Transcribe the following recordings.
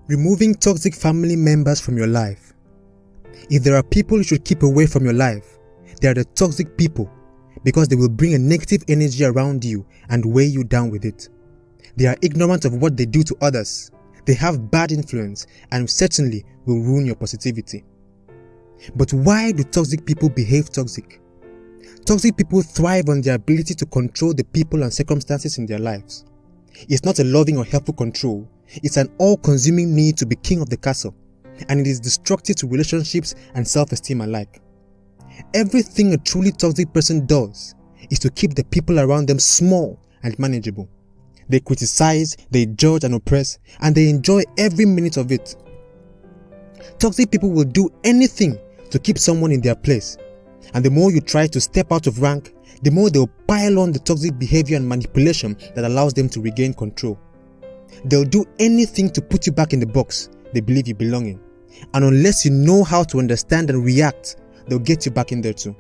Removing toxic family members from your life. If there are people you should keep away from your life, they are the toxic people, because they will bring a negative energy around you and weigh you down with it. They are ignorant of what they do to others. They have bad influence and certainly will ruin your positivity. But why do toxic people behave toxic? Toxic people thrive on their ability to control the people and circumstances in their lives. It's not a loving or helpful control. It's an all-consuming need to be king of the castle, and it is destructive to relationships and self-esteem alike. Everything a truly toxic person does is to keep the people around them small and manageable. They criticize, they judge and oppress, and they enjoy every minute of it. Toxic people will do anything to keep someone in their place, and the more you try to step out of rank, the more they'll pile on the toxic behavior and manipulation that allows them to regain control. They'll do anything to put you back in the box they believe you belong in, and unless you know how to understand and react, they'll get you back in there too.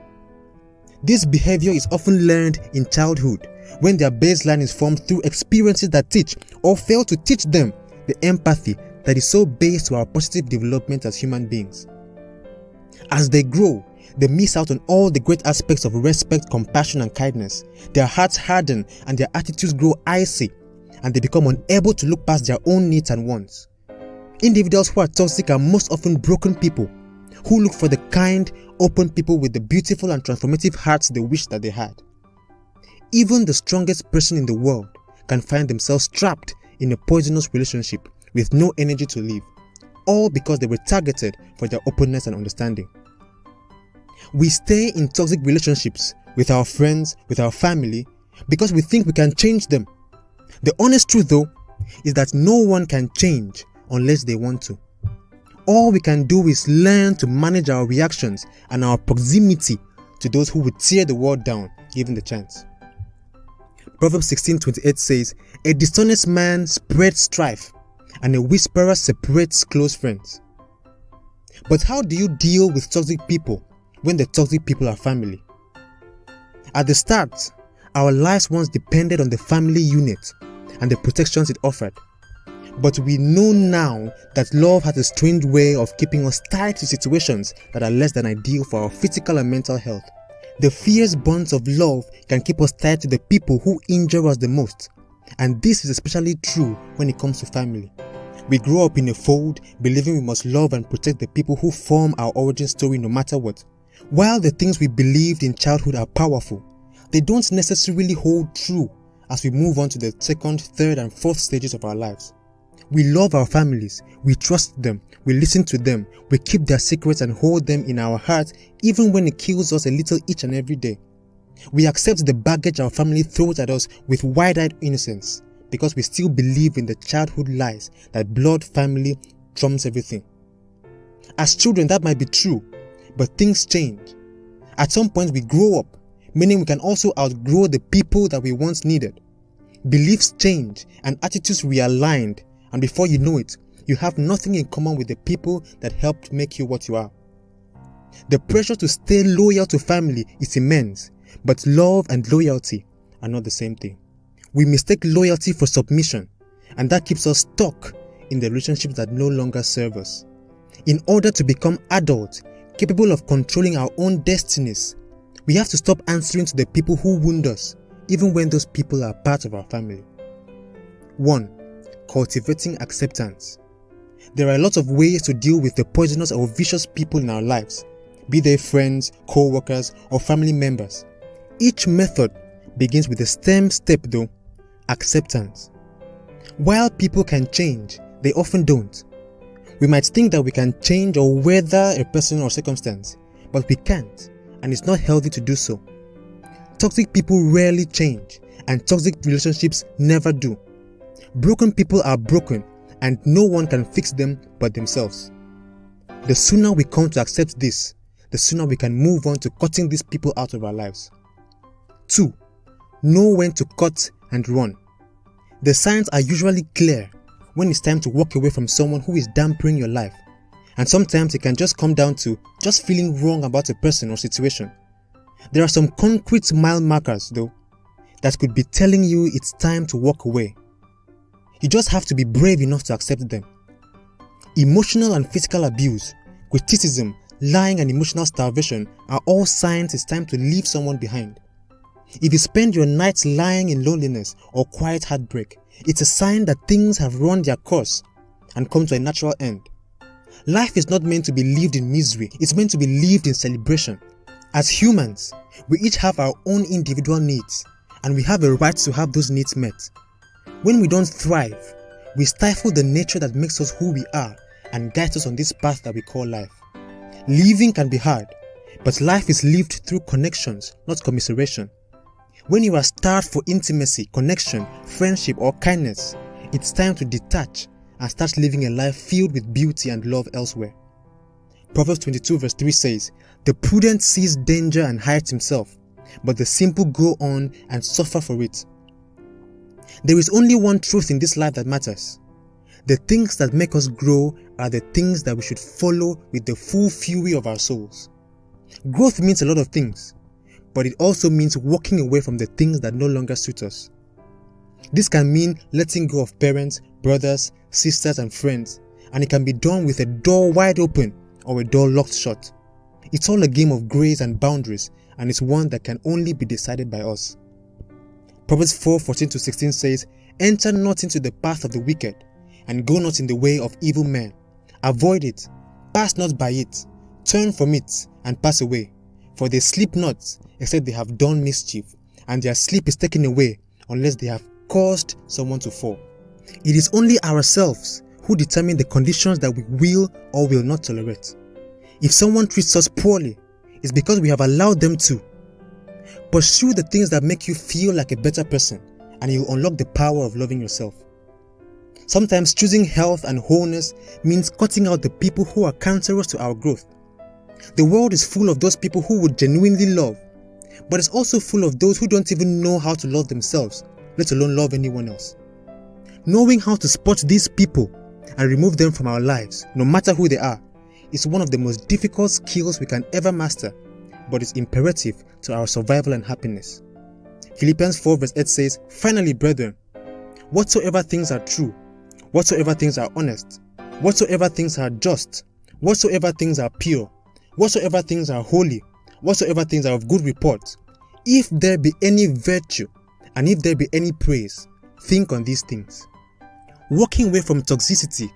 This behavior is often learned in childhood, when their baseline is formed through experiences that teach or fail to teach them the empathy that is so based to our positive development as human beings. As they grow, they miss out on all the great aspects of respect, compassion and kindness. Their hearts harden and their attitudes grow icy, and they become unable to look past their own needs and wants. Individuals who are toxic are most often broken people who look for the kind, open people with the beautiful and transformative hearts they wish that they had. Even the strongest person in the world can find themselves trapped in a poisonous relationship with no energy to live, all because they were targeted for their openness and understanding. We stay in toxic relationships with our friends, with our family, because we think we can change them. The honest truth though is that no one can change unless they want to. All we can do is learn to manage our reactions and our proximity to those who would tear the world down given the chance. Proverbs 16:28 says, "A dishonest man spreads strife, and a whisperer separates close friends." But how do you deal with toxic people when the toxic people are family? At the start, our lives once depended on the family unit and the protections it offered. But we know now that love has a strange way of keeping us tied to situations that are less than ideal for our physical and mental health. The fierce bonds of love can keep us tied to the people who injure us the most, and this is especially true when it comes to family. We grow up in a fold, believing we must love and protect the people who form our origin story no matter what. While the things we believed in childhood are powerful, they don't necessarily hold true as we move on to the second, third and fourth stages of our lives. We love our families, we trust them, we listen to them, we keep their secrets and hold them in our hearts even when it kills us a little each and every day. We accept the baggage our family throws at us with wide-eyed innocence because we still believe in the childhood lies that blood family trumps everything. As children that might be true, but things change. At some point we grow up, meaning we can also outgrow the people that we once needed. Beliefs change and attitudes realigned, and before you know it, you have nothing in common with the people that helped make you what you are. The pressure to stay loyal to family is immense, but love and loyalty are not the same thing. We mistake loyalty for submission, and that keeps us stuck in the relationships that no longer serve us. In order to become adults, capable of controlling our own destinies, we have to stop answering to the people who wound us, even when those people are part of our family. 1. Cultivating acceptance. There are a lot of ways to deal with the poisonous or vicious people in our lives, be they friends, co-workers, or family members. Each method begins with the stem step though, acceptance. While people can change, they often don't. We might think that we can change or weather a person or circumstance, but we can't, and it's not healthy to do so. Toxic people rarely change, and toxic relationships never do. Broken people are broken, and no one can fix them but themselves. The sooner we come to accept this, the sooner we can move on to cutting these people out of our lives. 2. Know when to cut and run. The signs are usually clear when it's time to walk away from someone who is dampening your life, and sometimes it can just come down to just feeling wrong about a person or situation. There are some concrete mile markers though that could be telling you it's time to walk away. You just have to be brave enough to accept them. Emotional and physical abuse, criticism, lying and emotional starvation are all signs it's time to leave someone behind. If you spend your nights lying in loneliness or quiet heartbreak, it's a sign that things have run their course and come to a natural end. Life is not meant to be lived in misery, it's meant to be lived in celebration. As humans, we each have our own individual needs, and we have a right to have those needs met. When we don't thrive, we stifle the nature that makes us who we are and guides us on this path that we call life. Living can be hard, but life is lived through connections, not commiseration. When you are starved for intimacy, connection, friendship, or kindness, it's time to detach and start living a life filled with beauty and love elsewhere. Proverbs 22 verse 3 says, "The prudent sees danger and hides himself, but the simple go on and suffer for it." There is only one truth in this life that matters. The things that make us grow are the things that we should follow with the full fury of our souls. Growth means a lot of things, but it also means walking away from the things that no longer suit us. This can mean letting go of parents, brothers, sisters, and friends, and it can be done with a door wide open or a door locked shut. It's all a game of grace and boundaries, and it's one that can only be decided by us. Proverbs 4:14-16 says, "Enter not into the path of the wicked, and go not in the way of evil men. Avoid it, pass not by it, turn from it, and pass away. For they sleep not, except they have done mischief, and their sleep is taken away, unless they have caused someone to fall." It is only ourselves who determine the conditions that we will or will not tolerate. If someone treats us poorly, it's because we have allowed them to. Pursue the things that make you feel like a better person, and you'll unlock the power of loving yourself. Sometimes choosing health and wholeness means cutting out the people who are cancerous to our growth. The world is full of those people who would genuinely love, but it's also full of those who don't even know how to love themselves, let alone love anyone else. Knowing how to spot these people and remove them from our lives, no matter who they are, is one of the most difficult skills we can ever master, but it's imperative to our survival and happiness. Philippians 4 verse 8 says, "Finally, brethren, whatsoever things are true, whatsoever things are honest, whatsoever things are just, whatsoever things are pure, whatsoever things are holy, whatsoever things are of good report, if there be any virtue, and if there be any praise, think on these things." Walking away from toxicity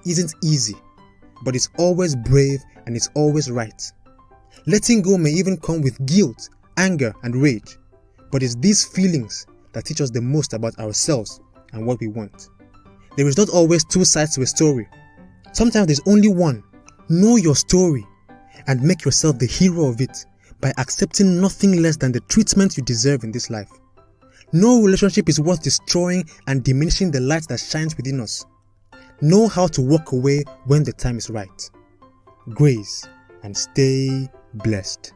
isn't easy, but it's always brave and it's always right. Letting go may even come with guilt, anger, and rage, but it's these feelings that teach us the most about ourselves and what we want. There is not always two sides to a story. Sometimes there's only one. Know your story and make yourself the hero of it by accepting nothing less than the treatment you deserve in this life. No relationship is worth destroying and diminishing the light that shines within us. Know how to walk away when the time is right. Grace, and stay blessed.